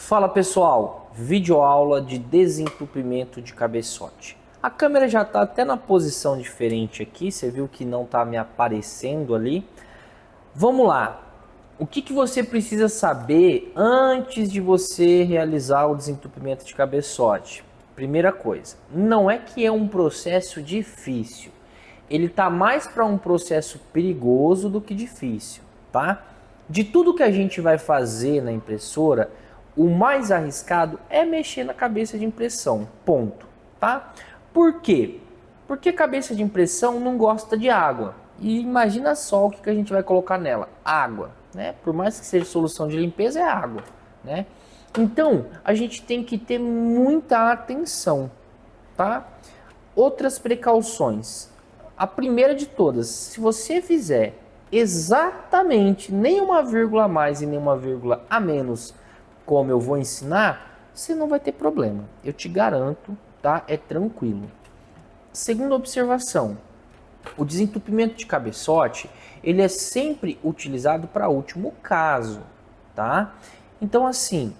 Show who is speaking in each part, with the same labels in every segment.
Speaker 1: Fala pessoal, videoaula de desentupimento de cabeçote. A câmera já está até na posição diferente aqui, você viu que não está me aparecendo ali. Vamos lá, o que você precisa saber antes de você realizar o desentupimento de cabeçote? Primeira coisa, não é que é um processo difícil, ele está mais para um processo perigoso do que difícil, tá? De tudo que a gente vai fazer na impressora, o mais arriscado é mexer na cabeça de impressão, ponto, tá? Por quê? Porque cabeça de impressão não gosta de água. E imagina só o que a gente vai colocar nela, água, né? Por mais que seja solução de limpeza, é água, né? Então, a gente tem que ter muita atenção, tá? Outras precauções. A primeira de todas, se você fizer exatamente nenhuma vírgula a mais e nenhuma vírgula a menos, como eu vou ensinar, você não vai ter problema. Eu te garanto, tá? É tranquilo. Segunda observação, o desentupimento de cabeçote, ele é sempre utilizado para último caso, tá? Então assim,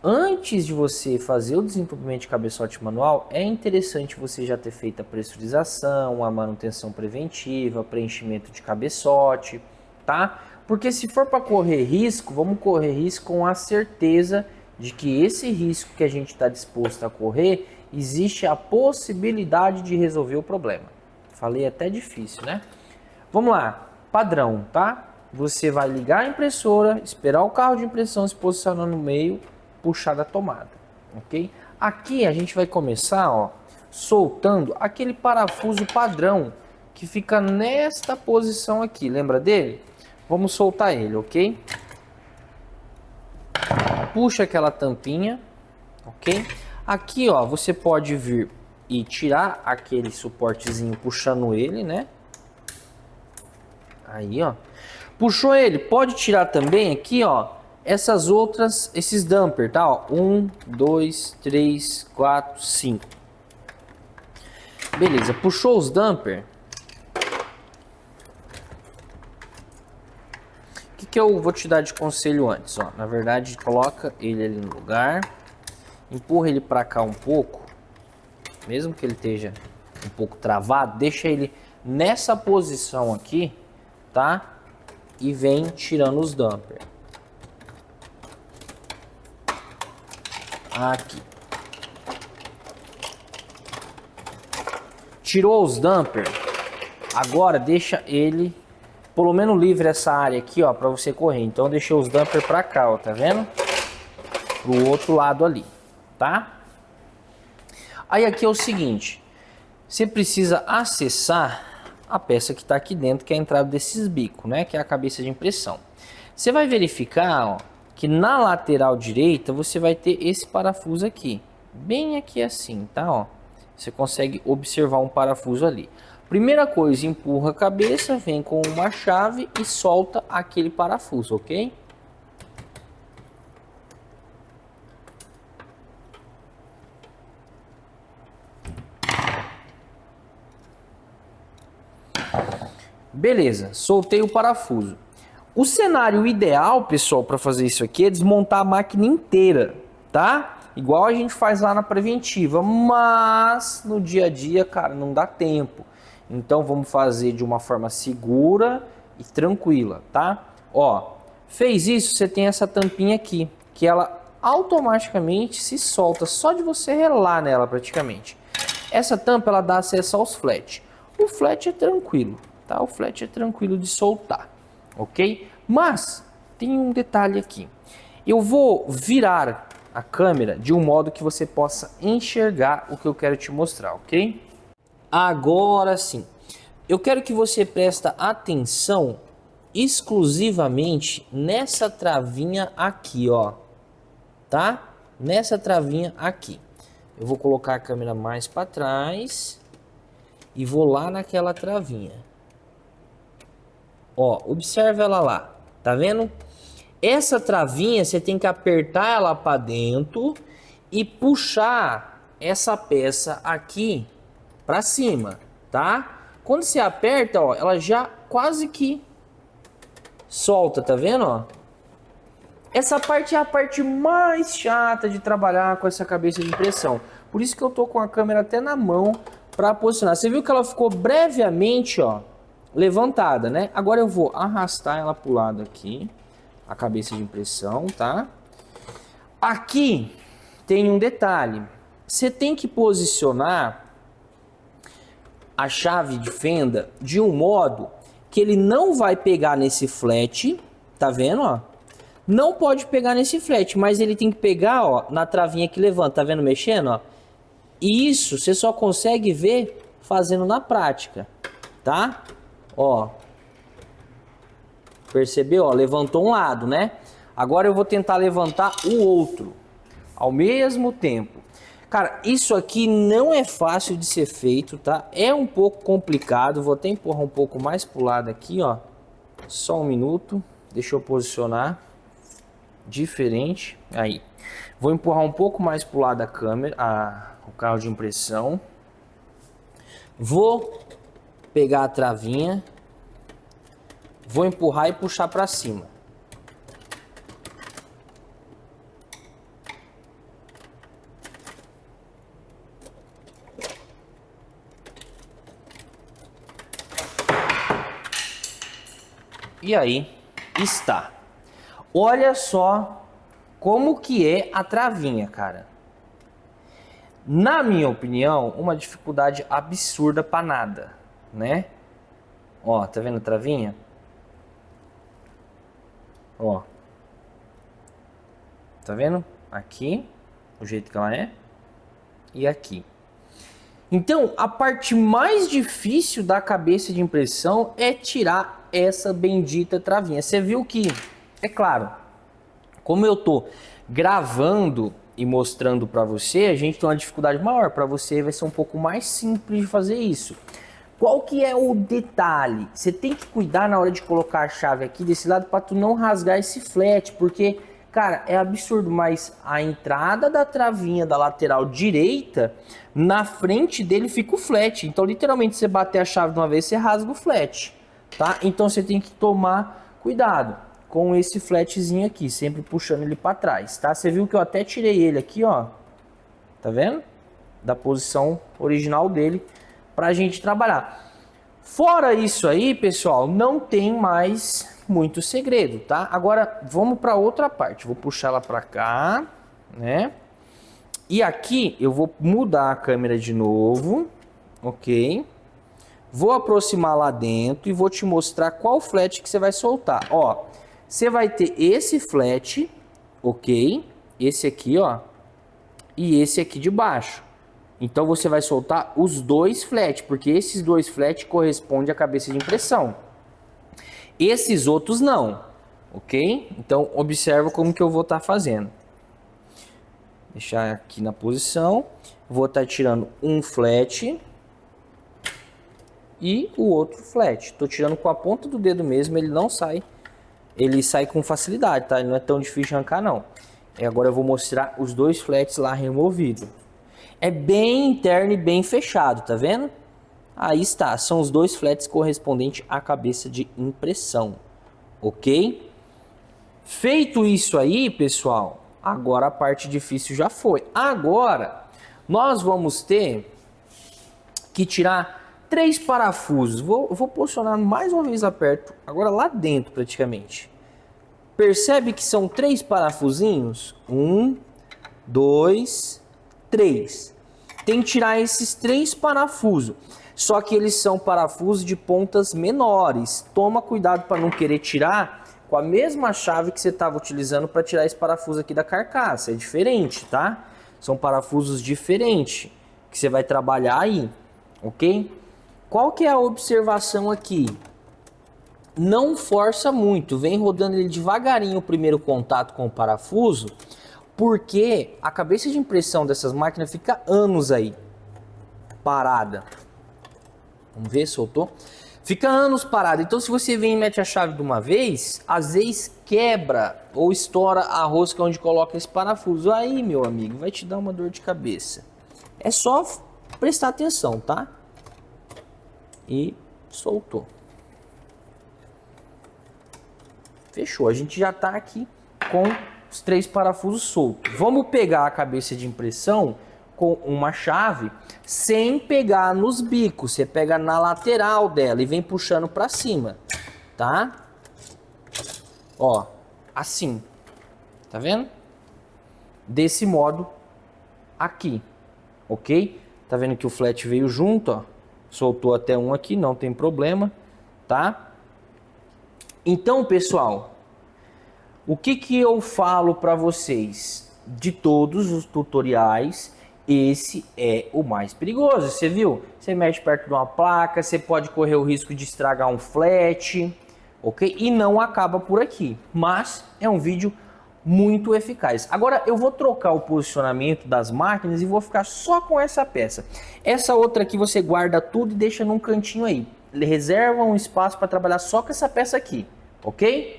Speaker 1: antes de você fazer o desentupimento de cabeçote manual, é interessante você já ter feito a pressurização, a manutenção preventiva, preenchimento de cabeçote, tá? Porque se for para correr risco, vamos correr risco com a certeza de que esse risco que a gente está disposto a correr, existe a possibilidade de resolver o problema. Falei até difícil, né? Vamos lá, padrão, tá? Você vai ligar a impressora, esperar o carro de impressão se posicionar no meio, puxar da tomada, ok? Aqui a gente vai começar, ó, soltando aquele parafuso padrão que fica nesta posição aqui, lembra dele? Vamos soltar ele, ok? Puxa aquela tampinha, ok? Aqui, ó, você pode vir e tirar aquele suportezinho puxando ele, né? Aí, ó. Puxou ele, pode tirar também aqui, ó, essas outras, esses dumper, tá? Ó, 1, 2, 3, 4, 5. Beleza, puxou os dumper. O que eu vou te dar de conselho antes, ó? Na verdade, coloca ele ali no lugar, empurra ele para cá um pouco, mesmo que ele esteja um pouco travado, deixa ele nessa posição aqui, tá? E vem tirando os dumper. Aqui. Tirou os dumper, agora deixa ele pelo menos livre essa área aqui, ó, para você correr. Então deixei os dumper para cá, ó, tá vendo? Pro outro lado ali, tá? Aí aqui é o seguinte, você precisa acessar a peça que está aqui dentro, que é a entrada desses bicos, né? Que é a cabeça de impressão. Você vai verificar, ó, que na lateral direita você vai ter esse parafuso aqui, bem aqui assim, tá? Ó, você consegue observar um parafuso ali. Primeira coisa, empurra a cabeça, vem com uma chave e solta aquele parafuso, ok? Beleza, soltei o parafuso. O cenário ideal, pessoal, para fazer isso aqui é desmontar a máquina inteira, tá? Igual a gente faz lá na preventiva, mas no dia a dia, cara, não dá tempo. Então vamos fazer de uma forma segura e tranquila, tá? Ó, fez isso, você tem essa tampinha aqui, que ela automaticamente se solta só de você relar nela praticamente. Essa tampa ela dá acesso aos flat. O flat é tranquilo, tá? O flat é tranquilo de soltar, ok? Mas tem um detalhe aqui. Eu vou virar a câmera de um modo que você possa enxergar o que eu quero te mostrar, ok? Agora sim, eu quero que você preste atenção exclusivamente nessa travinha aqui, ó, tá? Nessa travinha aqui. Eu vou colocar a câmera mais para trás e vou lá naquela travinha. Ó, observa ela lá, tá vendo? Essa travinha você tem que apertar ela para dentro e puxar essa peça aqui para cima, tá? Quando você aperta, ó, ela já quase que solta, tá vendo, ó? Essa parte é a parte mais chata de trabalhar com essa cabeça de impressão. Por isso que eu tô com a câmera até na mão para posicionar. Você viu que ela ficou brevemente, ó, levantada, né? Agora eu vou arrastar ela pro lado aqui, a cabeça de impressão, tá? Aqui tem um detalhe. Você tem que posicionar a chave de fenda de um modo que ele não vai pegar nesse flat, tá vendo, ó? Não pode pegar nesse flat, mas ele tem que pegar, ó, na travinha que levanta, tá vendo mexendo, ó? E isso você só consegue ver fazendo na prática, tá? Ó. Percebeu, ó? Levantou um lado, né? Agora eu vou tentar levantar o outro ao mesmo tempo. Cara, isso aqui não é fácil de ser feito, tá? É um pouco complicado. Vou até empurrar um pouco mais pro lado aqui, ó. Só um minuto. Deixa eu posicionar diferente. Aí. Vou empurrar um pouco mais pro lado da câmera, o carro de impressão. Vou pegar a travinha. Vou empurrar e puxar para cima. E aí está. Olha só como que é a travinha, cara. Na minha opinião, uma dificuldade absurda para nada, né? Ó, tá vendo a travinha? Ó. Tá vendo? Aqui, o jeito que ela é. E aqui. Então, a parte mais difícil da cabeça de impressão é tirar essa bendita travinha. Você viu que, é claro, como eu tô gravando e mostrando para você, a gente tem uma dificuldade maior. Para você vai ser um pouco mais simples de fazer isso. Qual que é o detalhe? Você tem que cuidar na hora de colocar a chave aqui desse lado para tu não rasgar esse flat, porque, cara, é absurdo, mas a entrada da travinha da lateral direita, na frente dele fica o flat. Então, literalmente, você bater a chave de uma vez, você rasga o flat, tá? Então, você tem que tomar cuidado com esse flatzinho aqui, sempre puxando ele para trás, tá? Você viu que eu até tirei ele aqui, ó, tá vendo? Da posição original dele pra gente trabalhar. Fora isso aí, pessoal, não tem mais muito segredo, tá? Agora, vamos para outra parte. Vou puxar ela para cá, né? E aqui eu vou mudar a câmera de novo, ok? Vou aproximar lá dentro e vou te mostrar qual flat que você vai soltar. Ó, você vai ter esse flat, ok? Esse aqui, ó, e esse aqui de baixo. Então você vai soltar os dois flat, porque esses dois flat correspondem à cabeça de impressão. Esses outros não, ok? Então observa como que eu vou estar fazendo. Deixar aqui na posição. Vou estar tirando um flat e o outro flat. Estou tirando com a ponta do dedo mesmo, ele não sai. Ele sai com facilidade, tá? Ele não é tão difícil de arrancar, não. E agora eu vou mostrar os dois flats lá removidos. É bem interno e bem fechado, tá vendo? Aí está, são os dois flats correspondentes à cabeça de impressão, ok? Feito isso aí, pessoal, agora a parte difícil já foi. Agora, nós vamos ter que tirar 3 parafusos. Vou posicionar mais uma vez aperto, agora lá dentro praticamente. Percebe que são 3 parafusinhos? 1, 2, 3. Tem que tirar esses 3 parafusos. Só que eles são parafusos de pontas menores. Toma cuidado para não querer tirar com a mesma chave que você estava utilizando para tirar esse parafuso aqui da carcaça. É diferente, tá? São parafusos diferentes que você vai trabalhar aí, ok? Qual que é a observação aqui? Não força muito, vem rodando ele devagarinho o primeiro contato com o parafuso, porque a cabeça de impressão dessas máquinas fica anos aí parada. Vamos ver, soltou? Fica anos parada. Então se você vem e mete a chave de uma vez, às vezes quebra ou estoura a rosca onde coloca esse parafuso. Aí, meu amigo, vai te dar uma dor de cabeça. É só prestar atenção, tá? E soltou. Fechou, a gente já tá aqui com os 3 parafusos soltos. Vamos pegar a cabeça de impressão com uma chave sem pegar nos bicos. Você pega na lateral dela e vem puxando para cima, tá? Ó, assim. Tá vendo? Desse modo aqui, ok? Tá vendo que o flat veio junto, ó. Soltou até um aqui, não tem problema, tá? Então, pessoal, o que eu falo para vocês? De todos os tutoriais, esse é o mais perigoso. Você viu? Você mexe perto de uma placa, você pode correr o risco de estragar um flat, ok? E não acaba por aqui, mas é um vídeo muito eficaz. Agora eu vou trocar o posicionamento das máquinas e vou ficar só com essa peça. Essa outra aqui você guarda tudo e deixa num cantinho aí. Reserva um espaço para trabalhar só com essa peça aqui, ok?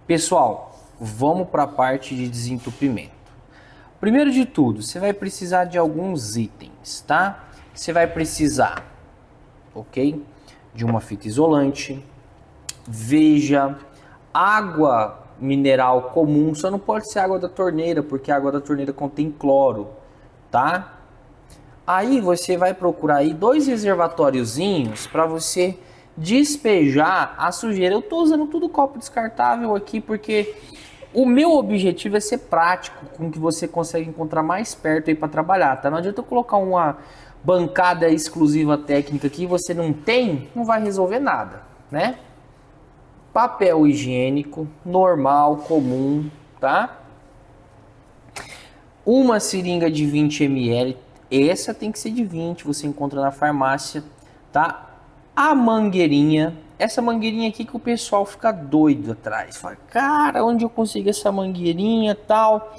Speaker 1: Pessoal, vamos para a parte de desentupimento. Primeiro de tudo, você vai precisar de alguns itens, tá? Você vai precisar, ok? De uma fita isolante, veja, água mineral comum, só não pode ser água da torneira, porque a água da torneira contém cloro, tá? Aí você vai procurar aí 2 reservatóriozinhos para você despejar a sujeira. Eu tô usando tudo copo descartável aqui porque o meu objetivo é ser prático, com que você consegue encontrar mais perto aí para trabalhar, tá? Não adianta eu colocar uma bancada exclusiva técnica aqui e você não tem, não vai resolver nada, né? Papel higiênico, normal, comum, tá? Uma seringa de 20 ml, essa tem que ser de 20, você encontra na farmácia, tá? A mangueirinha, essa mangueirinha aqui que o pessoal fica doido atrás. Fala, cara, onde eu consigo essa mangueirinha e tal?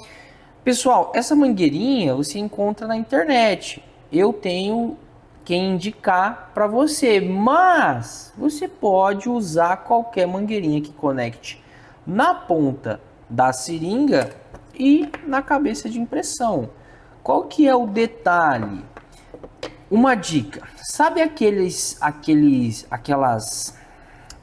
Speaker 1: Pessoal, essa mangueirinha você encontra na internet. Eu tenho quem indicar para você, mas você pode usar qualquer mangueirinha que conecte na ponta da seringa e na cabeça de impressão. Qual que é o detalhe? Uma dica, sabe aquelas,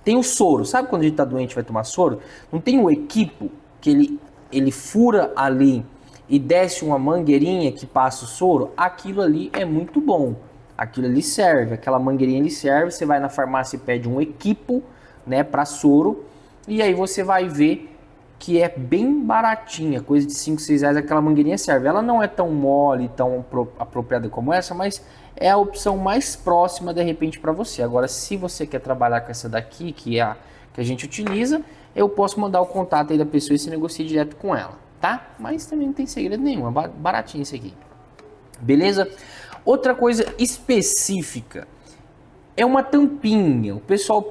Speaker 1: tem o soro, sabe quando a gente tá doente vai tomar soro? Não tem o equipo que ele fura ali e desce uma mangueirinha que passa o soro? Aquilo ali é muito bom. Aquilo ali serve, aquela mangueirinha ali serve, você vai na farmácia e pede um equipo, né, para soro, e aí você vai ver que é bem baratinha, coisa de 5, 6 reais, aquela mangueirinha serve. Ela não é tão mole, tão apropriada como essa, mas é a opção mais próxima de repente para você. Agora, se você quer trabalhar com essa daqui, que é a que a gente utiliza, eu posso mandar o contato aí da pessoa e você negocia direto com ela, tá? Mas também não tem segredo nenhum, é baratinho isso aqui. Beleza? Outra coisa específica é uma tampinha. O pessoal,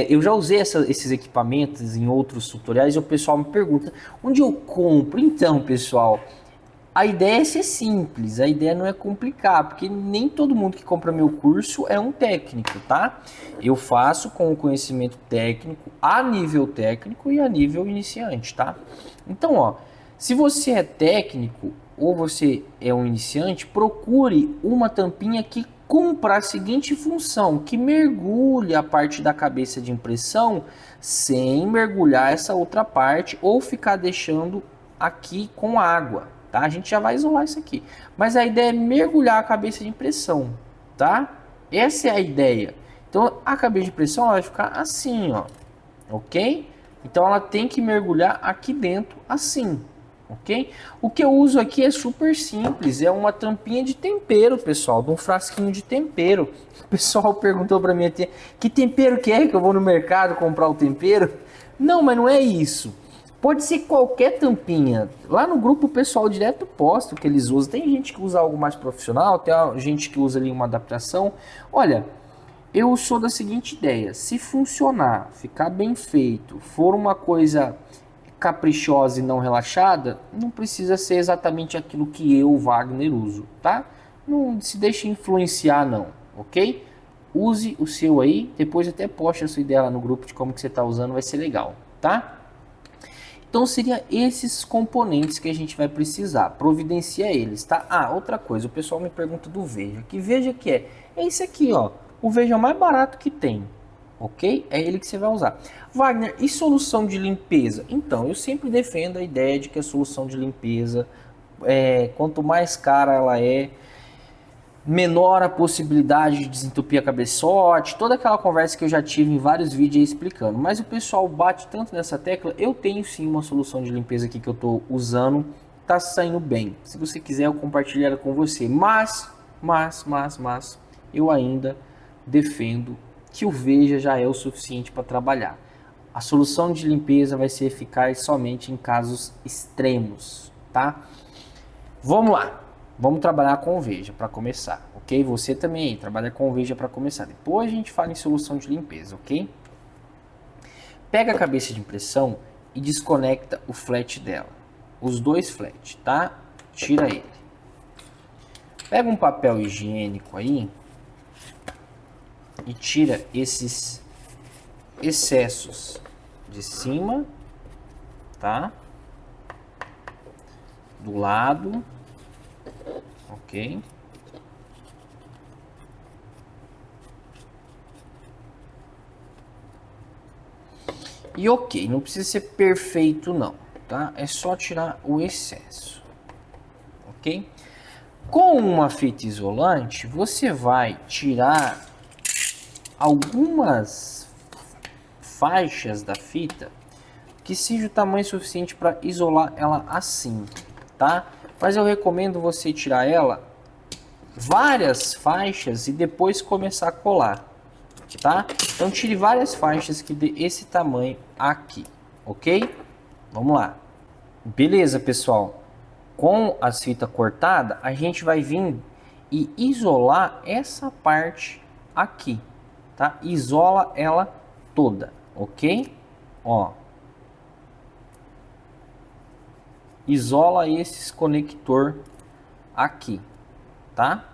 Speaker 1: eu já usei esses equipamentos em outros tutoriais e o pessoal me pergunta onde eu compro. Então, pessoal, a ideia é ser simples, a ideia não é complicar, porque nem todo mundo que compra meu curso é um técnico, tá? Eu faço com o conhecimento técnico, a nível técnico e a nível iniciante, tá? Então, ó, se você é técnico ou você é um iniciante, procure uma tampinha que cumpra a seguinte função, que mergulhe a parte da cabeça de impressão sem mergulhar essa outra parte ou ficar deixando aqui com água, tá? A gente já vai isolar isso aqui, mas a ideia é mergulhar a cabeça de impressão, tá? Essa é a ideia. Então a cabeça de impressão ela vai ficar assim, ó, ok? Então ela tem que mergulhar aqui dentro assim. Ok? O que eu uso aqui é super simples, é uma tampinha de tempero, pessoal, de um frasquinho de tempero. O pessoal perguntou para mim até, que tempero que é que eu vou no mercado comprar o tempero? Não, mas não é isso. Pode ser qualquer tampinha. Lá no grupo o pessoal direto posta o que eles usam. Tem gente que usa algo mais profissional, tem gente que usa ali uma adaptação. Olha, eu sou da seguinte ideia, se funcionar, ficar bem feito, for uma coisa caprichosa e não relaxada, não precisa ser exatamente aquilo que eu, Wagner, uso, tá? Não se deixe influenciar não, ok? Use o seu aí, depois até poste a sua ideia lá no grupo de como que você está usando, vai ser legal, tá? Então seria esses componentes que a gente vai precisar, providencia eles, tá? Ah, outra coisa, o pessoal me pergunta do Veja, que Veja que é? É esse aqui, ó, o Veja mais barato que tem, ok? É ele que você vai usar. Wagner, e solução de limpeza? Então, eu sempre defendo a ideia de que a solução de limpeza, quanto mais cara ela é, menor a possibilidade de desentupir a cabeçote, toda aquela conversa que eu já tive em vários vídeos explicando. Mas o pessoal bate tanto nessa tecla, eu tenho sim uma solução de limpeza aqui que eu estou usando, tá saindo bem. Se você quiser eu compartilho ela com você, mas eu ainda defendo que o Veja já é o suficiente para trabalhar. A solução de limpeza vai ser eficaz somente em casos extremos, tá? Vamos lá. Vamos trabalhar com o Veja para começar, ok? Você também aí, trabalha com o Veja para começar. Depois a gente fala em solução de limpeza, ok? Pega a cabeça de impressão e desconecta o flat dela. Os dois flat, tá? Tira ele. Pega um papel higiênico aí e tira esses excessos de cima, tá? Do lado. Ok. E ok, não precisa ser perfeito não, tá? É só tirar o excesso, ok? Com uma fita isolante, você vai tirar algumas faixas da fita que seja o tamanho suficiente para isolar ela assim, tá? Mas eu recomendo você tirar ela várias faixas e depois começar a colar, tá? Então tire várias faixas que dê esse tamanho aqui, ok? Vamos lá. Beleza, pessoal? Com as fitas cortadas, a gente vai vir e isolar essa parte aqui, tá? Isola ela toda, ok? Ó. Isola esses conector aqui, tá?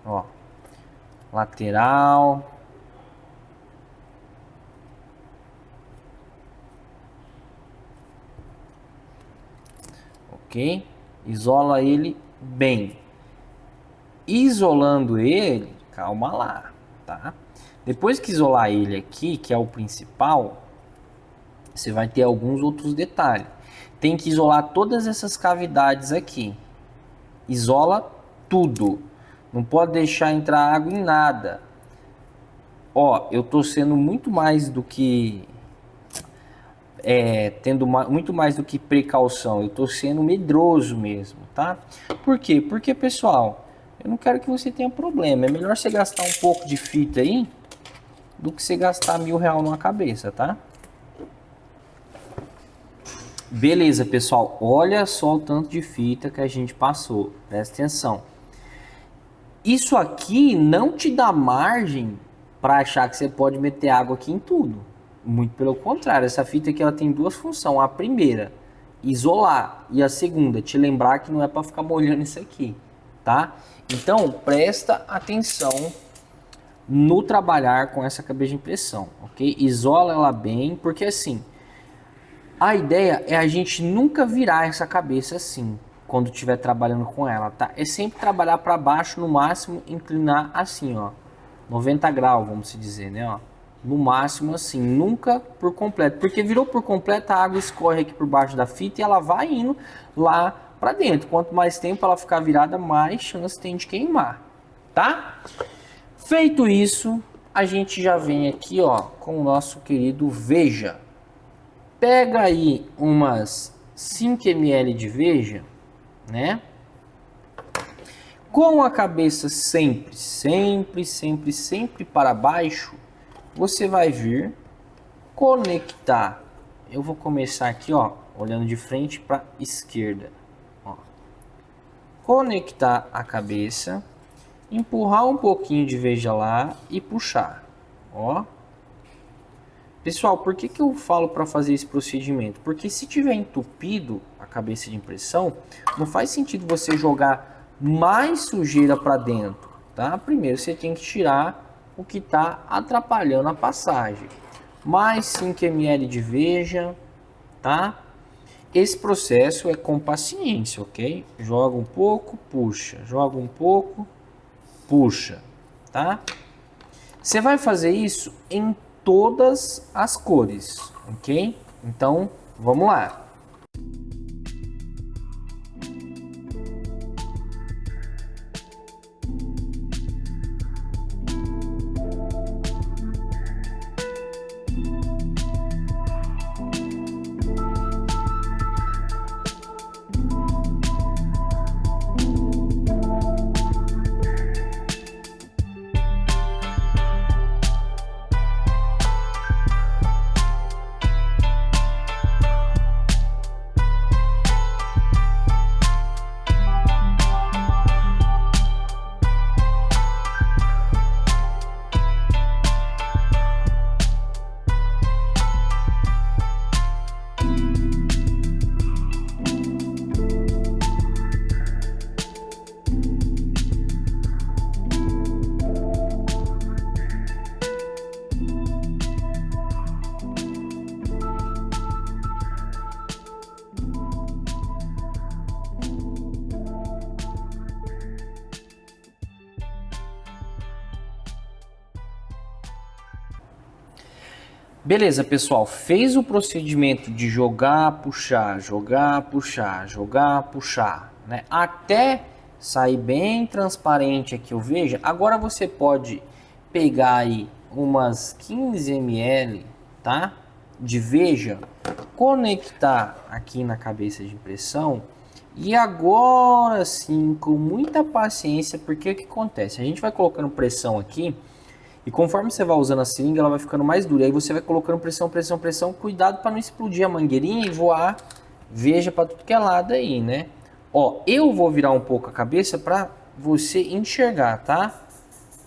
Speaker 1: Ó, lateral. Ok? Isola ele bem. Isolando ele, calma lá, tá? Depois que isolar ele aqui, que é o principal, você vai ter alguns outros detalhes. Tem que isolar todas essas cavidades aqui. Isola tudo. Não pode deixar entrar água em nada. Ó, eu tô sendo muito mais do que... muito mais do que precaução. Eu tô sendo medroso mesmo, tá? Por quê? Porque, pessoal, eu não quero que você tenha problema. É melhor você gastar um pouco de fita aí do que você gastar R$1.000 numa cabeça, tá? Beleza, pessoal. Olha só o tanto de fita que a gente passou. Presta atenção. Isso aqui não te dá margem para achar que você pode meter água aqui em tudo. Muito pelo contrário. Essa fita aqui ela tem duas funções. A primeira, isolar. E a segunda, te lembrar que não é para ficar molhando isso aqui, tá? Então, presta atenção no trabalhar com essa cabeça de impressão, ok? Isola ela bem, porque assim, a ideia é a gente nunca virar essa cabeça assim, quando estiver trabalhando com ela, tá? É sempre trabalhar para baixo, no máximo inclinar assim, ó, 90 graus, vamos dizer, né, ó. No máximo assim, nunca por completo, porque virou por completo, a água escorre aqui por baixo da fita e ela vai indo lá para dentro. Quanto mais tempo ela ficar virada, mais chance tem de queimar, tá? Feito isso, a gente já vem aqui, ó, com o nosso querido Veja. Pega aí umas 5 ml de Veja, né? Com a cabeça sempre para baixo, você vai vir conectar. Eu vou começar aqui, ó, olhando de frente para esquerda, ó. Conectar a cabeça, empurrar um pouquinho de Veja lá e puxar, ó. Pessoal, por que eu falo para fazer esse procedimento? Porque se tiver entupido a cabeça de impressão, não faz sentido você jogar mais sujeira para dentro, tá? Primeiro você tem que tirar o que está atrapalhando a passagem. Mais 5 ml de Veja, tá? Esse processo é com paciência, ok? Joga um pouco, puxa, joga um pouco, puxa, tá? Você vai fazer isso em todas as cores, ok? Então, vamos lá. Beleza, pessoal, fez o procedimento de jogar, puxar, jogar, puxar, jogar, puxar, né? Até sair bem transparente aqui o Veja. Agora você pode pegar aí umas 15 ml, tá? De Veja, conectar aqui na cabeça de impressão e agora sim, com muita paciência, porque o que acontece? A gente vai colocando pressão aqui. E conforme você vai usando a seringa, ela vai ficando mais dura. Aí você vai colocando pressão, pressão, pressão. Cuidado para não explodir a mangueirinha e voar Veja para tudo que é lado aí, né? Ó, eu vou virar um pouco a cabeça para você enxergar, tá?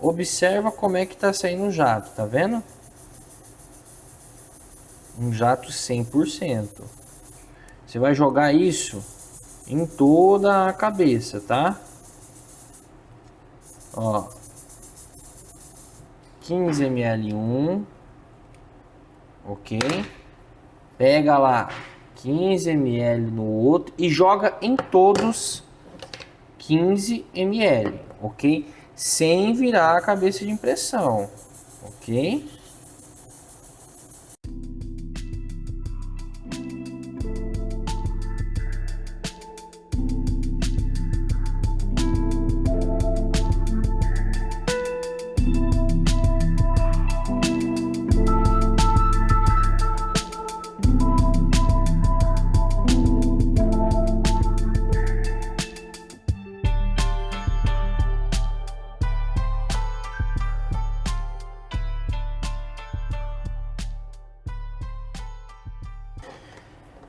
Speaker 1: Observa como é que tá saindo o jato, tá vendo? Um jato 100%. Você vai jogar isso em toda a cabeça, tá? Ó. 15 ml um, ok? Pega lá 15 ml no outro e joga em todos 15 ml, ok? Sem virar a cabeça de impressão, ok?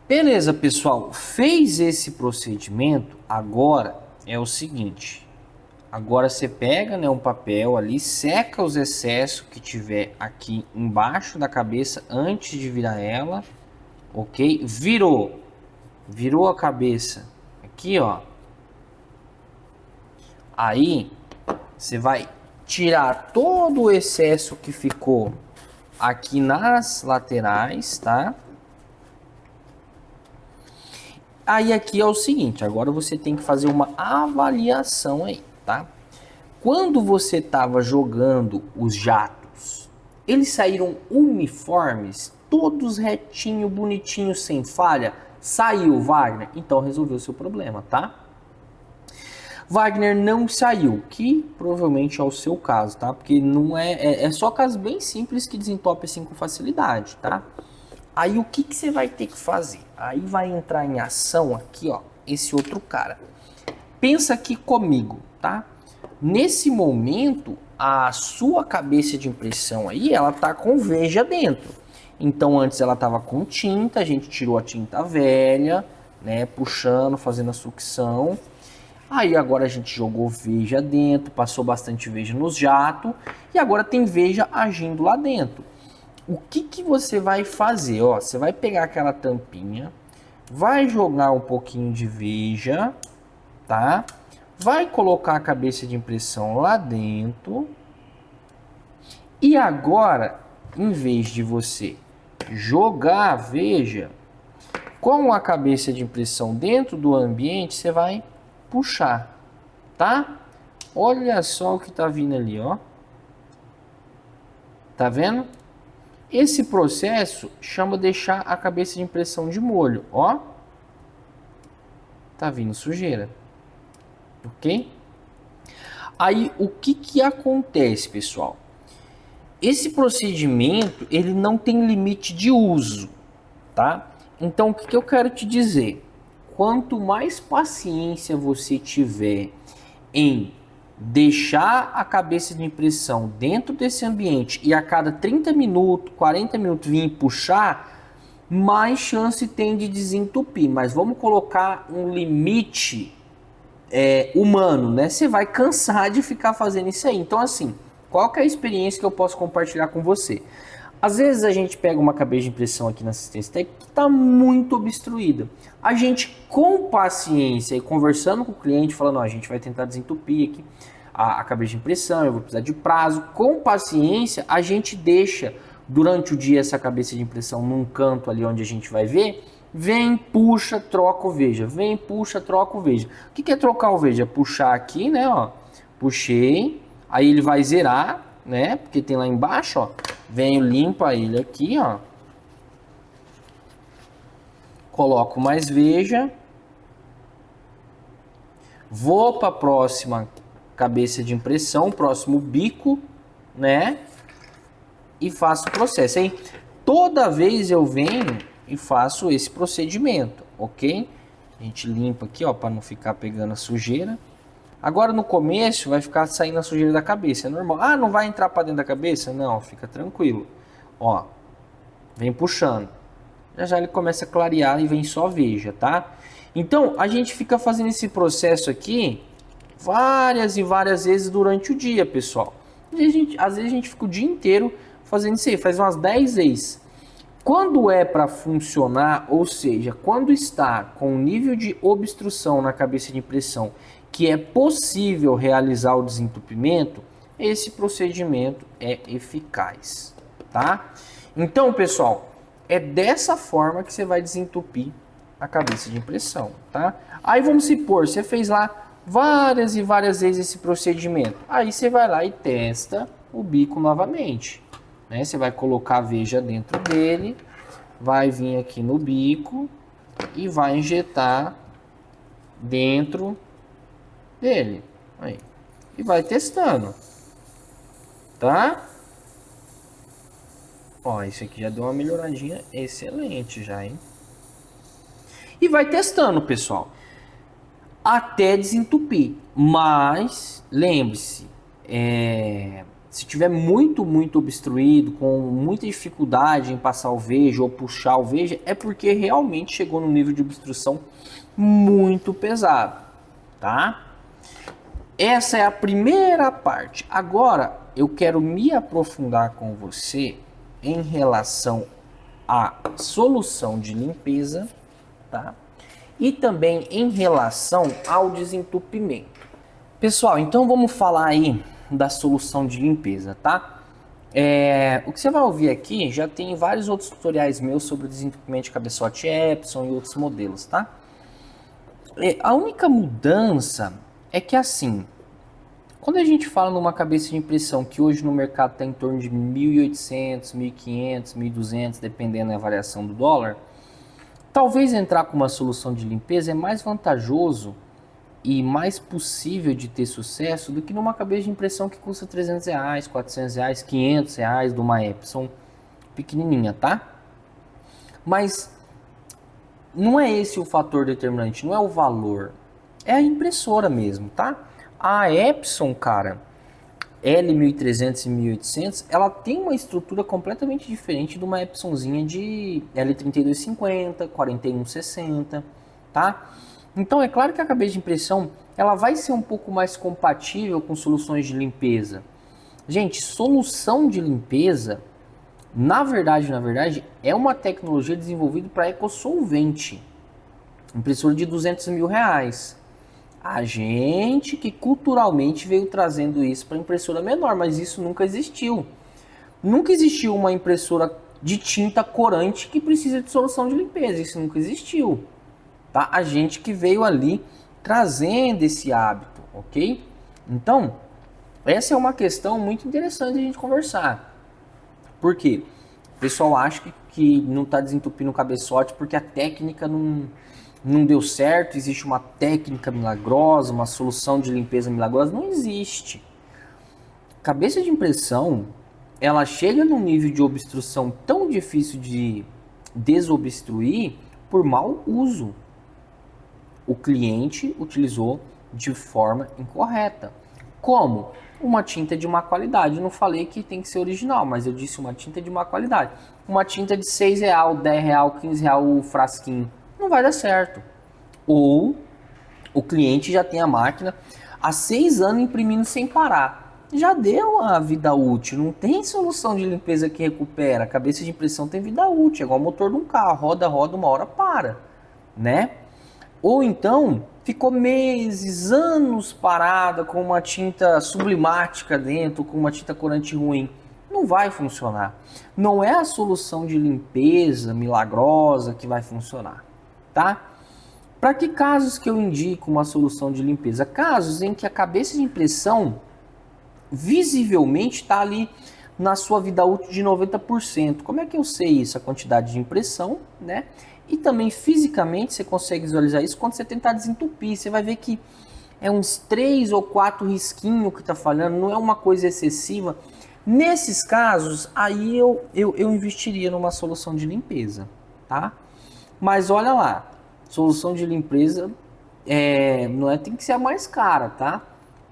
Speaker 1: Beleza, pessoal, fez esse procedimento, agora é o seguinte, agora você pega, né, um papel ali, seca os excessos que tiver aqui embaixo da cabeça antes de virar ela, ok? Virou a cabeça aqui, ó, aí você vai tirar todo o excesso que ficou aqui nas laterais, tá? Aí aqui é o seguinte, agora você tem que fazer uma avaliação aí, tá? Quando você estava jogando os jatos, eles saíram uniformes, todos retinho, bonitinho, sem falha? Saiu, Wagner? Então resolveu o seu problema, tá? Wagner não saiu, que provavelmente é o seu caso, tá? Porque não é só casos bem simples que desentope assim com facilidade, tá? Aí o que você vai ter que fazer? Aí vai entrar em ação aqui, ó, esse outro cara. Pensa aqui comigo, tá? Nesse momento, a sua cabeça de impressão aí, ela tá com Veja dentro. Então antes ela tava com tinta, a gente tirou a tinta velha, né, puxando, fazendo a sucção. Aí agora a gente jogou Veja dentro, passou bastante Veja nos jatos e agora tem Veja agindo lá dentro. O que você vai fazer? Ó, você vai pegar aquela tampinha, vai jogar um pouquinho de Veja, tá? Vai colocar a cabeça de impressão lá dentro. E agora, em vez de você jogar a Veja, Com a cabeça de impressão dentro do ambiente, você vai puxar, tá? Olha só o que tá vindo ali, ó. Tá vendo? Esse processo chama deixar a cabeça de impressão de molho, ó. Tá vindo sujeira. Ok? Aí, o que acontece, pessoal? Esse procedimento, ele não tem limite de uso, tá? Então, o que eu quero te dizer? Quanto mais paciência você tiver em deixar a cabeça de impressão dentro desse ambiente e a cada 30 minutos, 40 minutos vir puxar, mais chance tem de desentupir. Mas vamos colocar um limite humano, né? Você vai cansar de ficar fazendo isso aí. Então, assim, qual que é a experiência que eu posso compartilhar com você? Às vezes a gente pega uma cabeça de impressão aqui na assistência técnica que está muito obstruída. A gente, com paciência e conversando com o cliente, falando, ó, a gente vai tentar desentupir aqui a cabeça de impressão, eu vou precisar de prazo. Com paciência, a gente deixa durante o dia essa cabeça de impressão num canto ali onde a gente vai ver. Vem, puxa, troca o veja. Vem, puxa, troca o veja. O que é trocar o veja? Puxar aqui, né, ó. Puxei, aí ele vai zerar, né, porque tem lá embaixo, ó. Venho, limpa ele aqui, ó. Coloco mais veja. Vou para a próxima cabeça de impressão, próximo bico, né? E faço o processo. Aí, toda vez eu venho e faço esse procedimento, ok? A gente limpa aqui, ó, para não ficar pegando a sujeira. Agora no começo vai ficar saindo a sujeira da cabeça, é normal. Ah, não vai entrar para dentro da cabeça? Não, fica tranquilo. Ó, vem puxando. Já já ele começa a clarear e vem só veja, tá? Então, a gente fica fazendo esse processo aqui várias e várias vezes durante o dia, pessoal. Às vezes a gente fica o dia inteiro fazendo isso aí, faz umas 10 vezes. Quando é para funcionar, ou seja, quando está com um nível de obstrução na cabeça de impressão que é possível realizar o desentupimento, esse procedimento é eficaz, tá? Então, pessoal, é dessa forma que você vai desentupir a cabeça de impressão, tá? Aí vamos supor, você fez lá várias e várias vezes esse procedimento. Aí você vai lá e testa o bico novamente, né? Você vai colocar a veja dentro dele, vai vir aqui no bico e vai injetar dentro dele. Aí. E vai testando, tá? Ó, isso aqui já deu uma melhoradinha excelente já, hein? E vai testando, pessoal, até desentupir. Mas, lembre-se, se tiver muito obstruído, com muita dificuldade em passar o veja ou puxar o veja, é porque realmente chegou num nível de obstrução muito pesado, tá? Essa é a primeira parte. Agora, eu quero me aprofundar com você em relação à solução de limpeza, tá? E também em relação ao desentupimento. Pessoal, então vamos falar aí da solução de limpeza, tá? O que você vai ouvir aqui já tem vários outros tutoriais meus sobre desentupimento de cabeçote Epson e outros modelos, tá? A única mudança é que assim, quando a gente fala numa cabeça de impressão que hoje no mercado está em torno de 1.800, 1.500, 1.200, dependendo da variação do dólar, talvez entrar com uma solução de limpeza é mais vantajoso e mais possível de ter sucesso do que numa cabeça de impressão que custa R$300, R$400, R$500 de uma Epson pequenininha, tá? Mas não é esse o fator determinante, não é o valor, é a impressora mesmo, tá? A Epson, cara, L1300 e 1800, ela tem uma estrutura completamente diferente de uma Epsonzinha de L3250, 4160, tá? Então é claro que a cabeça de impressão ela vai ser um pouco mais compatível com soluções de limpeza. Gente, solução de limpeza, na verdade, é uma tecnologia desenvolvida para ecossolvente. Impressora de R$200 mil. A gente que culturalmente veio trazendo isso para impressora menor, mas isso nunca existiu. Nunca existiu uma impressora de tinta corante que precisa de solução de limpeza. Isso nunca existiu, tá? A gente que veio ali trazendo esse hábito, ok? Então, essa é uma questão muito interessante a gente conversar. Por quê? O pessoal acha que não está desentupindo o cabeçote porque a técnica não deu certo, existe uma técnica milagrosa, uma solução de limpeza milagrosa. Não existe. Cabeça de impressão, ela chega num nível de obstrução tão difícil de desobstruir por mau uso. O cliente utilizou de forma incorreta. Como? Uma tinta de má qualidade. Eu não falei que tem que ser original, mas eu disse uma tinta de má qualidade. Uma tinta de R$6, R$10, R$15 o frasquinho. Não vai dar certo. Ou o cliente já tem a máquina há 6 anos imprimindo sem parar. Já deu a vida útil. Não tem solução de limpeza que recupera. A cabeça de impressão tem vida útil. É igual o motor de um carro. Roda, uma hora para. Né? Ou então, ficou meses, anos parada com uma tinta sublimática dentro, com uma tinta corante ruim. Não vai funcionar. Não é a solução de limpeza milagrosa que vai funcionar, tá? Para que casos que eu indico uma solução de limpeza? Casos em que a cabeça de impressão visivelmente está ali na sua vida útil de 90%. Como é que eu sei isso? A quantidade de impressão, né? E também fisicamente você consegue visualizar isso quando você tentar desentupir. Você vai ver que é uns 3 ou 4 risquinhos que está falhando, não é uma coisa excessiva. Nesses casos, aí eu investiria numa solução de limpeza, tá? Mas olha lá, solução de limpeza não é, tem que ser a mais cara, tá?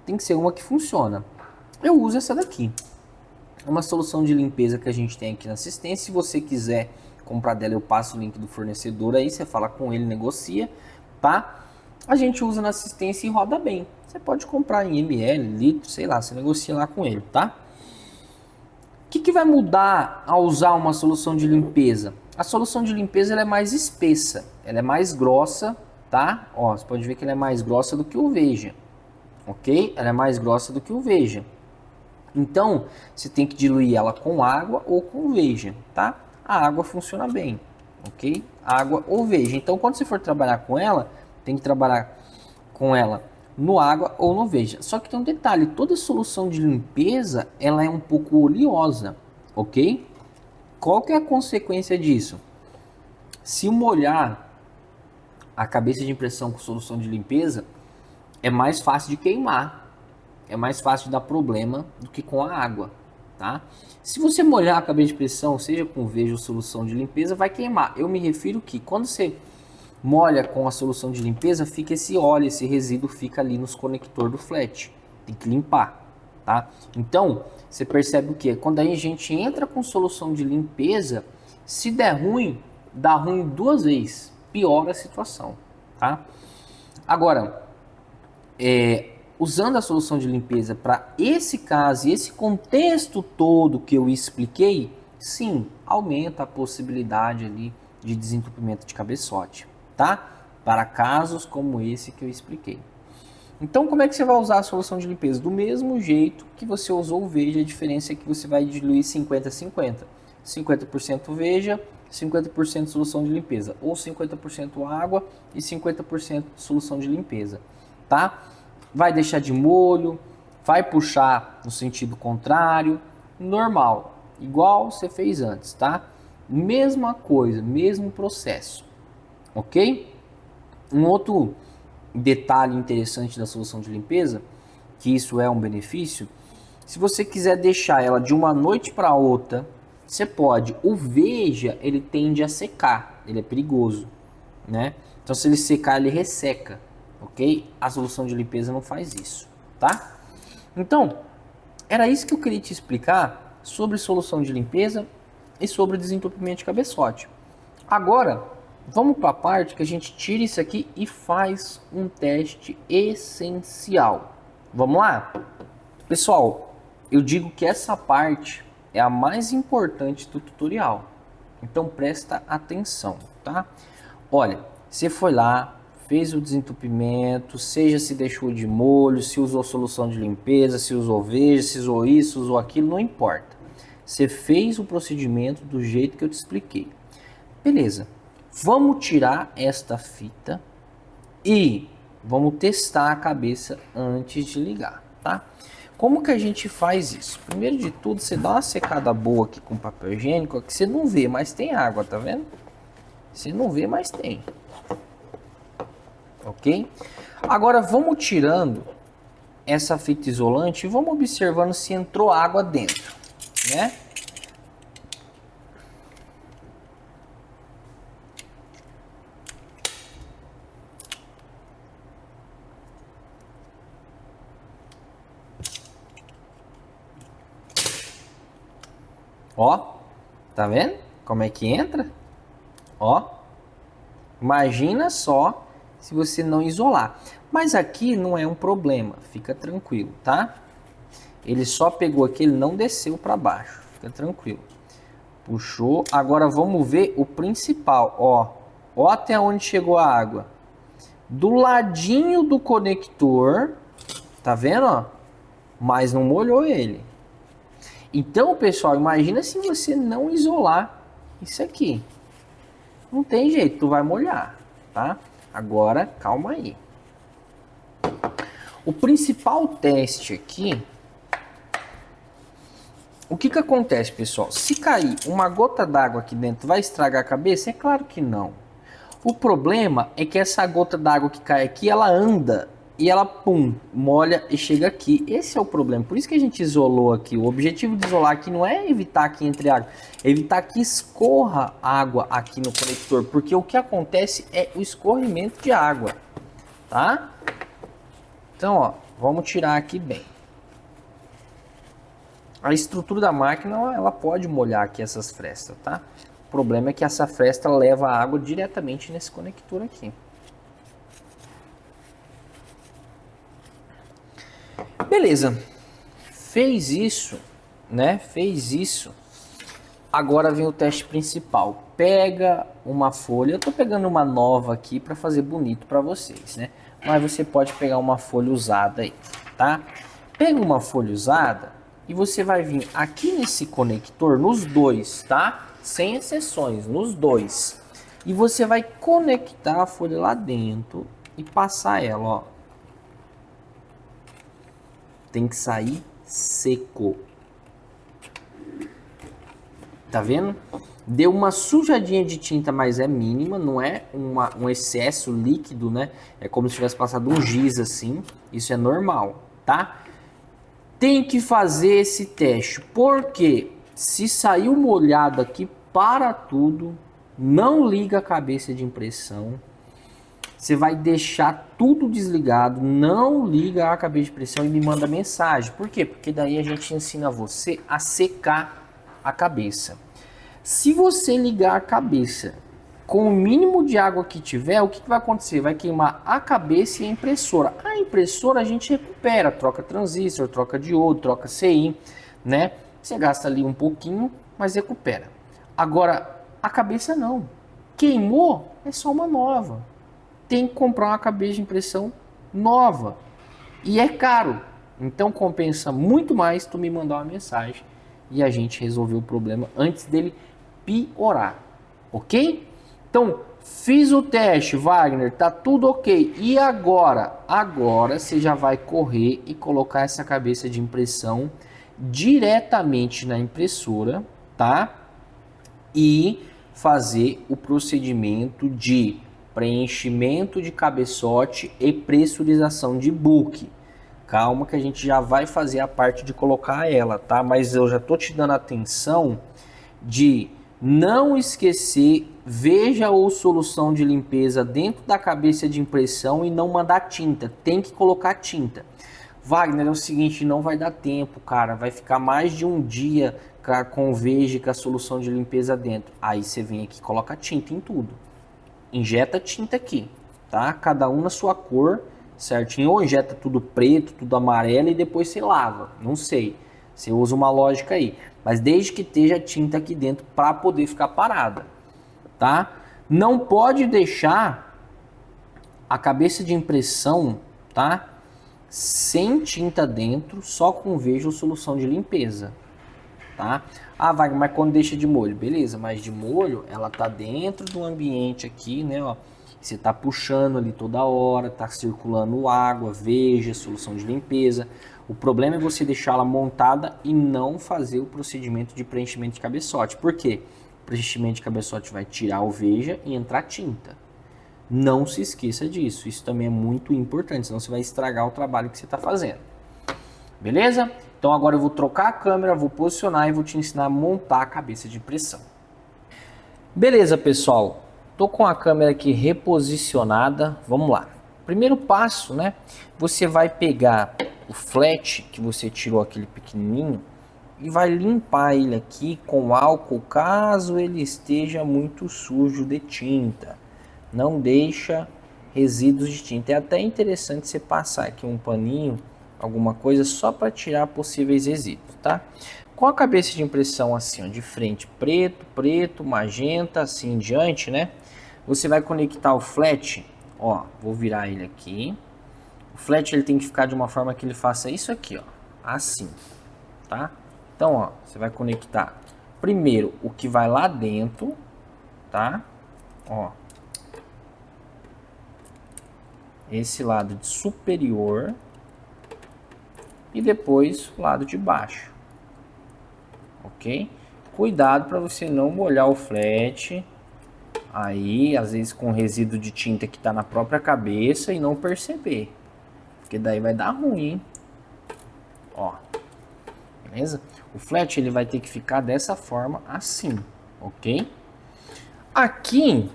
Speaker 1: Tem que ser uma que funciona. Eu uso essa daqui. É uma solução de limpeza que a gente tem aqui na assistência. Se você quiser comprar dela, eu passo o link do fornecedor aí, você fala com ele, negocia, tá? A gente usa na assistência e roda bem. Você pode comprar em ml, litro, sei lá, você negocia lá com ele, tá? O que vai mudar ao usar uma solução de limpeza? A solução de limpeza ela é mais espessa, ela é mais grossa, tá? Ó, você pode ver que ela é mais grossa do que o Veja, ok? Ela é mais grossa do que o Veja. Então, você tem que diluir ela com água ou com Veja, tá? A água funciona bem, ok? Água ou Veja. Então, quando você for trabalhar com ela, tem que trabalhar com ela no água ou no Veja. Só que tem um detalhe, toda solução de limpeza, ela é um pouco oleosa, ok? Qual que é a consequência disso? Se molhar a cabeça de impressão com solução de limpeza, é mais fácil de queimar. É mais fácil de dar problema do que com a água, tá? Se você molhar a cabeça de impressão, seja com Veja ou solução de limpeza, vai queimar. Eu me refiro que quando você molha com a solução de limpeza, fica esse óleo, esse resíduo fica ali nos conectores do flat. Tem que limpar, tá? Então, você percebe o que? Quando a gente entra com solução de limpeza, se der ruim, dá ruim 2 vezes. Piora a situação, tá? Agora, usando a solução de limpeza para esse caso e esse contexto todo que eu expliquei, sim, aumenta a possibilidade ali de desentupimento de cabeçote, tá? Para casos como esse que eu expliquei. Então, como é que você vai usar a solução de limpeza? Do mesmo jeito que você usou o Veja, a diferença é que você vai diluir 50-50. 50% Veja, 50% solução de limpeza. Ou 50% água e 50% solução de limpeza, tá? Vai deixar de molho, vai puxar no sentido contrário, normal, igual você fez antes, tá? Mesma coisa, mesmo processo, ok? Um outro detalhe interessante da solução de limpeza, que isso é um benefício, se você quiser deixar ela de uma noite para outra, você pode. O Veja, ele tende a secar, ele é perigoso, né? Então se ele secar, ele resseca. Ok? A solução de limpeza não faz isso, tá? Então, era isso que eu queria te explicar sobre solução de limpeza e sobre desentupimento de cabeçote. Agora, vamos para a parte que a gente tira isso aqui e faz um teste essencial. Vamos lá? Pessoal, eu digo que essa parte é a mais importante do tutorial. Então, presta atenção, tá? Olha, você foi lá, fez o desentupimento, seja se deixou de molho, se usou solução de limpeza, se usou Veja, se usou isso, usou aquilo, não importa. Você fez o procedimento do jeito que eu te expliquei. Beleza. Vamos tirar esta fita e vamos testar a cabeça antes de ligar, tá? Como que a gente faz isso? Primeiro de tudo, você dá uma secada boa aqui com papel higiênico, que você não vê, mas tem água, tá vendo? Você não vê, mas tem. Ok? Agora vamos tirando essa fita isolante e vamos observando se entrou água dentro, né? Ó, tá vendo como é que entra? Ó, imagina só se você não isolar. Mas aqui não é um problema, fica tranquilo, tá? Ele só pegou aqui, ele não desceu para baixo, fica tranquilo. Puxou, agora vamos ver o principal, ó. Ó até onde chegou a água. Do ladinho do conector, tá vendo, ó? Mas não molhou ele. Então, pessoal, imagina se você não isolar isso aqui. Não tem jeito, tu vai molhar, tá? Agora, calma aí. O principal teste aqui... O que acontece, pessoal? Se cair uma gota d'água aqui dentro, vai estragar a cabeça? É claro que não. O problema é que essa gota d'água que cai aqui, ela anda e ela, pum, molha e chega aqui. Esse é o problema. Por isso que a gente isolou aqui. O objetivo de isolar aqui não é evitar que entre água, é evitar que escorra água aqui no conector, porque o que acontece é o escorrimento de água, tá? Então, ó, vamos tirar aqui bem. A estrutura da máquina, ela pode molhar aqui essas frestas, tá? O problema é que essa fresta leva a água diretamente nesse conector aqui. Beleza. Fez isso, né? Fez isso. Agora vem o teste principal. Pega uma folha. Eu tô pegando uma nova aqui para fazer bonito para vocês, né? Mas você pode pegar uma folha usada aí, tá? Pega uma folha usada. E você vai vir aqui nesse conector, nos dois, tá? Sem exceções, nos dois. E você vai conectar a folha lá dentro e passar ela, ó. Tem que sair seco. Tá vendo? Deu uma sujadinha de tinta, mas é mínima, não é um excesso líquido, né? É como se tivesse passado um giz assim. Isso é normal, tá? Tem que fazer esse teste, porque se saiu molhado aqui, para tudo, não liga a cabeça de impressão, você vai deixar tudo desligado, não liga a cabeça de impressão e me manda mensagem. Por quê? Porque daí a gente ensina você a secar a cabeça. Se você ligar a cabeça com o mínimo de água que tiver, o que vai acontecer? Vai queimar a cabeça e a impressora. A impressora a gente recupera, troca transistor, troca diodo, troca CI, né? Você gasta ali um pouquinho, mas recupera. Agora, a cabeça não. Queimou, é só uma nova. Tem que comprar uma cabeça de impressão nova. E é caro. Então compensa muito mais tu me mandar uma mensagem e a gente resolver o problema antes dele piorar. Ok? Então, fiz o teste, Wagner, tá tudo ok. E agora? Agora você já vai correr e colocar essa cabeça de impressão diretamente na impressora, tá? E fazer o procedimento de preenchimento de cabeçote e pressurização de book. Calma que a gente já vai fazer a parte de colocar ela, tá? Mas eu já tô te dando atenção de não esquecer, veja a solução de limpeza dentro da cabeça de impressão e não mandar tinta. Tem que colocar tinta. Wagner, é o seguinte, não vai dar tempo, cara. Vai ficar mais de um dia com o veja com a solução de limpeza dentro. Aí você vem aqui e coloca tinta em tudo. Injeta tinta aqui, tá? Cada um na sua cor, certinho. Ou injeta tudo preto, tudo amarelo e depois você lava. Não sei. Você usa uma lógica aí. Mas desde que esteja tinta aqui dentro para poder ficar parada, tá? Não pode deixar a cabeça de impressão, tá? Sem tinta dentro, só com veja ou solução de limpeza, tá? Ah, Wagner, mas quando deixa de molho? Beleza, mas de molho ela tá dentro do ambiente aqui, né, ó. Você tá puxando ali toda hora, tá circulando água, veja, solução de limpeza. O problema é você deixá-la montada e não fazer o procedimento de preenchimento de cabeçote. Por quê? O preenchimento de cabeçote vai tirar o veja e entrar tinta. Não se esqueça disso, isso também é muito importante, senão você vai estragar o trabalho que você está fazendo. Beleza? Então agora eu vou trocar a câmera, vou posicionar e vou te ensinar a montar a cabeça de impressão. Beleza, pessoal? Tô com a câmera aqui reposicionada, vamos lá. Primeiro passo, né? Você vai pegar o flat que você tirou aquele pequenininho e vai limpar ele aqui com álcool, caso ele esteja muito sujo de tinta. Não deixa resíduos de tinta. É até interessante você passar aqui um paninho, alguma coisa, só para tirar possíveis resíduos, tá? Com a cabeça de impressão assim, ó, de frente preto, preto, magenta, assim em diante, né? Você vai conectar o flat, ó, vou virar ele aqui. O flat ele tem que ficar de uma forma que ele faça isso aqui, ó, assim, tá? Então, ó, você vai conectar primeiro o que vai lá dentro, tá? Ó, esse lado de superior e depois o lado de baixo, ok? Cuidado para você não molhar o flat aí, às vezes com resíduo de tinta que está na própria cabeça e não perceber, porque daí vai dar ruim, hein? Ó, beleza? O flat ele vai ter que ficar dessa forma assim, ok? Aqui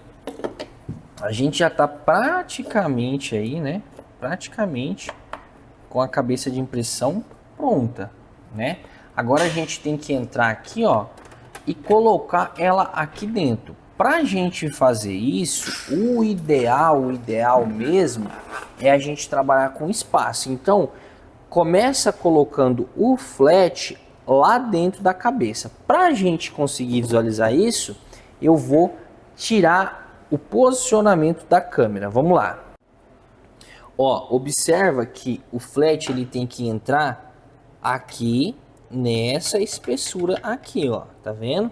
Speaker 1: a gente já está praticamente aí, né? Praticamente com a cabeça de impressão pronta, né? Agora a gente tem que entrar aqui, ó, e colocar ela aqui dentro. Para a gente fazer isso, o ideal mesmo é a gente trabalhar com espaço. Então, começa colocando o flat lá dentro da cabeça. Para a gente conseguir visualizar isso, eu vou tirar o posicionamento da câmera. Vamos lá. Ó, observa que o flat ele tem que entrar aqui nessa espessura aqui, ó, tá vendo?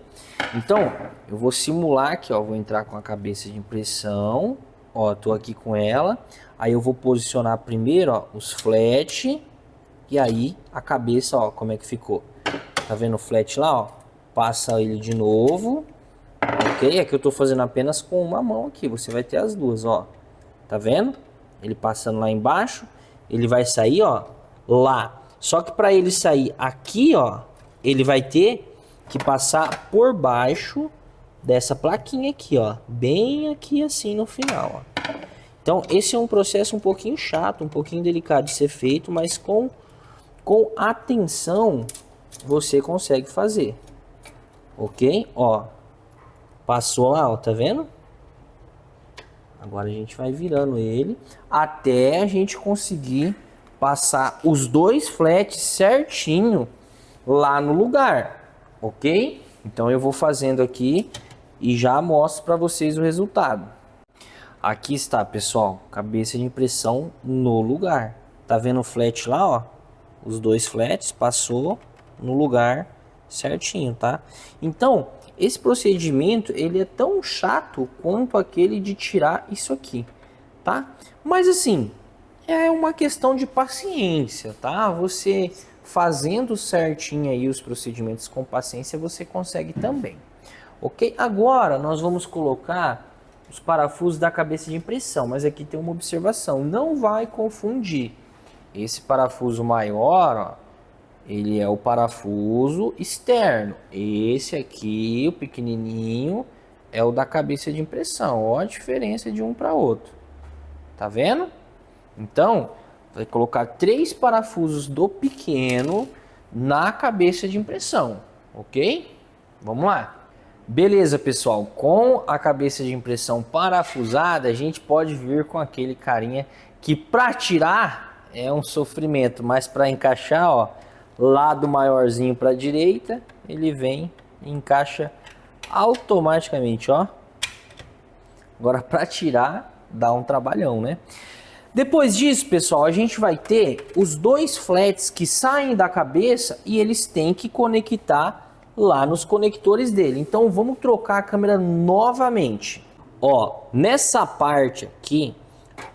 Speaker 1: Então, eu vou simular aqui, ó, vou entrar com a cabeça de impressão, ó, tô aqui com ela, aí eu vou posicionar primeiro, ó, os flat, e aí a cabeça, ó, como é que ficou? Tá vendo o flat lá, ó? Passa ele de novo, ok? Aqui eu tô fazendo apenas com uma mão aqui, você vai ter as duas, ó, tá vendo? Ele passando lá embaixo, ele vai sair, ó, lá. Só que para ele sair aqui, ó, ele vai ter que passar por baixo dessa plaquinha aqui, ó, bem aqui assim no final, ó. Então esse é um processo um pouquinho chato, um pouquinho delicado de ser feito, mas com atenção você consegue fazer, ok? Ó, passou lá, ó, tá vendo? Agora a gente vai virando ele até a gente conseguir passar os dois flats certinho lá no lugar, ok? Então eu vou fazendo aqui e já mostro para vocês o resultado. Aqui está, pessoal, cabeça de impressão no lugar. Tá vendo o flat lá, ó? Os dois flats passou no lugar certinho, tá? Então, esse procedimento, ele é tão chato quanto aquele de tirar isso aqui, tá? Mas assim, é uma questão de paciência, tá? Você fazendo certinho aí os procedimentos com paciência, você consegue também, ok? Agora, nós vamos colocar os parafusos da cabeça de impressão, mas aqui tem uma observação, não vai confundir. Esse parafuso maior, ó, ele é o parafuso externo. Esse aqui, o pequenininho, é o da cabeça de impressão. Olha a diferença de um para outro. Tá vendo? Então, vai colocar 3 parafusos do pequeno na cabeça de impressão, ok? Vamos lá. Beleza, pessoal. Com a cabeça de impressão parafusada, a gente pode vir com aquele carinha que para tirar é um sofrimento, mas para encaixar, ó, lado maiorzinho para a direita, ele vem e encaixa automaticamente, ó. Agora para tirar dá um trabalhão, né? Depois disso, pessoal, a gente vai ter os dois flats que saem da cabeça e eles têm que conectar lá nos conectores dele. Então vamos trocar a câmera novamente. Ó, nessa parte aqui,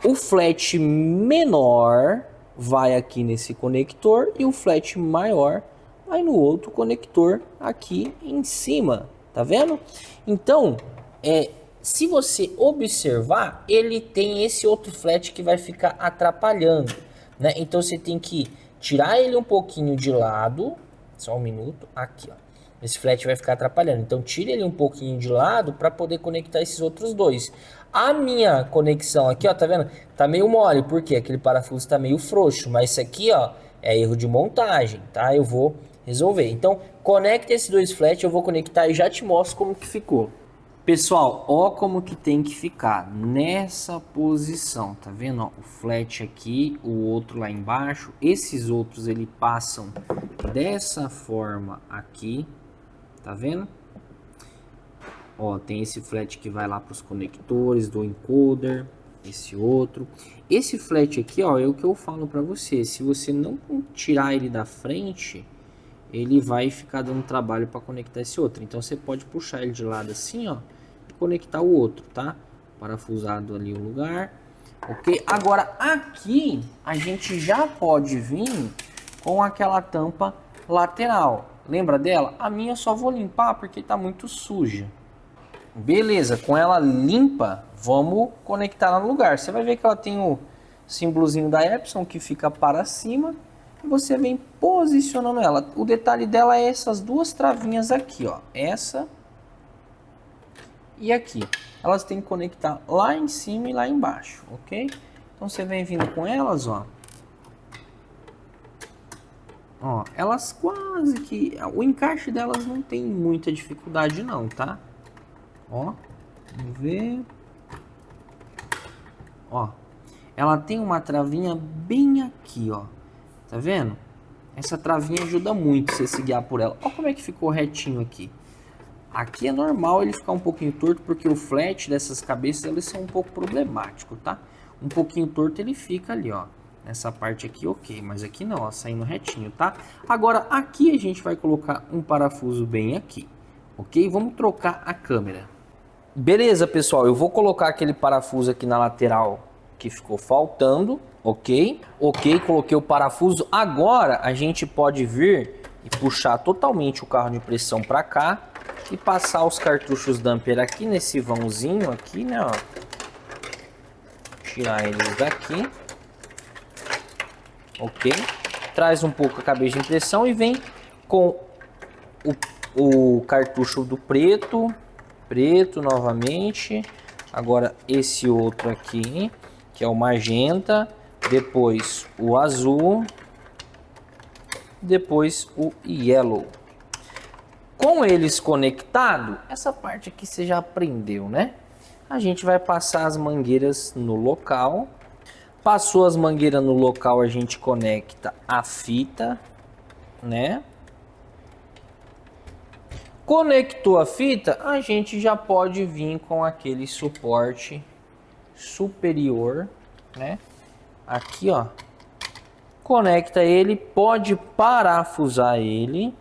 Speaker 1: o flat menor vai aqui nesse conector e o flat maior vai no outro conector aqui em cima, tá vendo? Então, se você observar, ele tem esse outro flat que vai ficar atrapalhando, né? Então você tem que tirar ele um pouquinho de lado, só um minuto, aqui ó. Esse flat vai ficar atrapalhando, então tire ele um pouquinho de lado para poder conectar esses outros dois. A minha conexão aqui, ó, tá vendo? Tá meio mole, porque aquele parafuso tá meio frouxo, mas isso aqui, ó, é erro de montagem, tá? Eu vou resolver. Então, conecta esses dois flats, eu vou conectar e já te mostro como que ficou. Pessoal, ó como que tem que ficar nessa posição, tá vendo? Ó, o flat aqui, o outro lá embaixo. Esses outros, ele passam dessa forma aqui, tá vendo? Ó, tem esse flat que vai lá para os conectores do encoder, esse outro. Esse flat aqui, ó, é o que eu falo para você. Se você não tirar ele da frente, ele vai ficar dando trabalho para conectar esse outro. Então você pode puxar ele de lado assim, ó, e conectar o outro, tá? Parafusado ali o lugar, ok? Agora aqui a gente já pode vir com aquela tampa lateral. Lembra dela? A minha eu só vou limpar porque tá muito suja. Beleza, com ela limpa, vamos conectar ela no lugar. Você vai ver que ela tem o símbolozinho da Epson que fica para cima. E você vem posicionando ela. O detalhe dela é essas duas travinhas aqui, ó. Essa e aqui. Elas têm que conectar lá em cima e lá embaixo, ok? Então você vem vindo com elas, ó. Ó, elas quase que... O encaixe delas não tem muita dificuldade não, tá? Ó, vamos ver. Ó, ela tem uma travinha bem aqui, ó. Tá vendo? Essa travinha ajuda muito você se guiar por ela. Olha como é que ficou retinho aqui. Aqui é normal ele ficar um pouquinho torto, porque o flat dessas cabeças, eles são um pouco problemáticos, tá? Um pouquinho torto ele fica ali, ó. Nessa parte aqui, ok. Mas aqui não, ó, saindo retinho, tá? Agora, aqui a gente vai colocar um parafuso bem aqui, ok? Vamos trocar a câmera. Beleza, pessoal. Eu vou colocar aquele parafuso aqui na lateral que ficou faltando, ok? Ok, coloquei o parafuso. Agora a gente pode vir e puxar totalmente o carro de impressão para cá e passar os cartuchos damper aqui nesse vãozinho aqui, né? Ó. Tirar eles daqui, ok? Traz um pouco a cabeça de impressão e vem com o cartucho do preto novamente. Agora esse outro aqui, que é o magenta, depois o azul, depois o yellow. Com eles conectados, essa parte aqui você já aprendeu, né? A gente vai passar as mangueiras no local. Passou as mangueiras no local, a gente conecta a fita, né? Conectou a fita, a gente já pode vir com aquele suporte superior, né? Aqui, ó. Conecta ele, pode parafusar ele.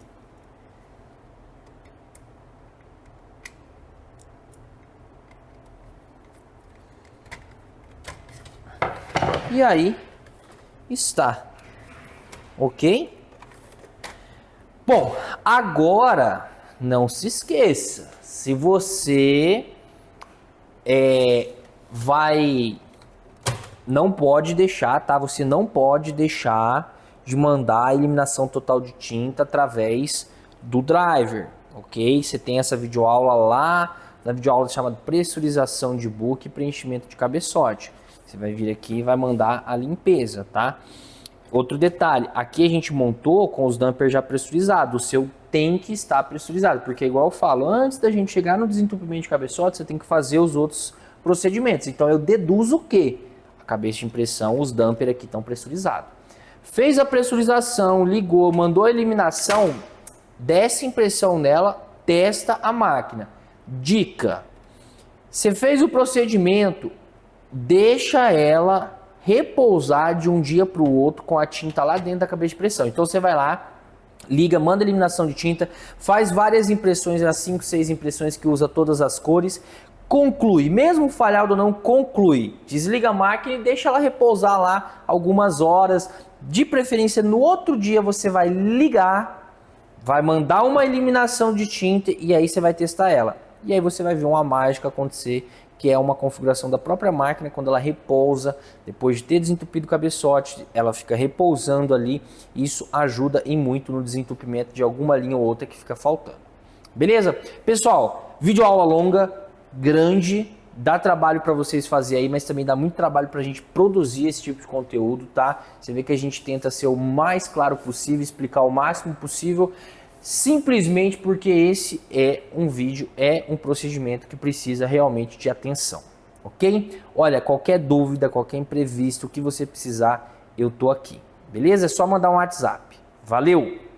Speaker 1: E aí está, ok? Bom, agora não se esqueça, se você não pode deixar, tá? Você não pode deixar de mandar a eliminação total de tinta através do driver, ok? Você tem essa videoaula lá, na videoaula chamada pressurização de book e preenchimento de cabeçote. Você vai vir aqui e vai mandar a limpeza, tá? Outro detalhe, aqui a gente montou com os dampers já pressurizados. O seu tem que estar pressurizado, porque igual eu falo, antes da gente chegar no desentupimento de cabeçote, você tem que fazer os outros procedimentos. Então eu deduzo que a cabeça de impressão, os dampers aqui estão pressurizados. Fez a pressurização, ligou, mandou a eliminação, desce a impressão nela, testa a máquina. Dica, você fez o procedimento, deixa ela repousar de um dia para o outro com a tinta lá dentro da cabeça de pressão. Então você vai lá, liga, manda eliminação de tinta, faz várias impressões, as 5, 6 impressões que usa todas as cores, conclui, mesmo falhado ou não, conclui, desliga a máquina e deixa ela repousar lá algumas horas, de preferência no outro dia você vai ligar, vai mandar uma eliminação de tinta e aí você vai testar ela. E aí você vai ver uma mágica acontecer, que é uma configuração da própria máquina, quando ela repousa, depois de ter desentupido o cabeçote, ela fica repousando ali, e isso ajuda em muito no desentupimento de alguma linha ou outra que fica faltando. Beleza? Pessoal, vídeo aula longa, grande, dá trabalho para vocês fazer aí, mas também dá muito trabalho para a gente produzir esse tipo de conteúdo, tá? Você vê que a gente tenta ser o mais claro possível, explicar o máximo possível, simplesmente porque esse é um vídeo, é um procedimento que precisa realmente de atenção, ok? Olha, qualquer dúvida, qualquer imprevisto, o que você precisar, eu tô aqui, beleza? É só mandar um WhatsApp. Valeu!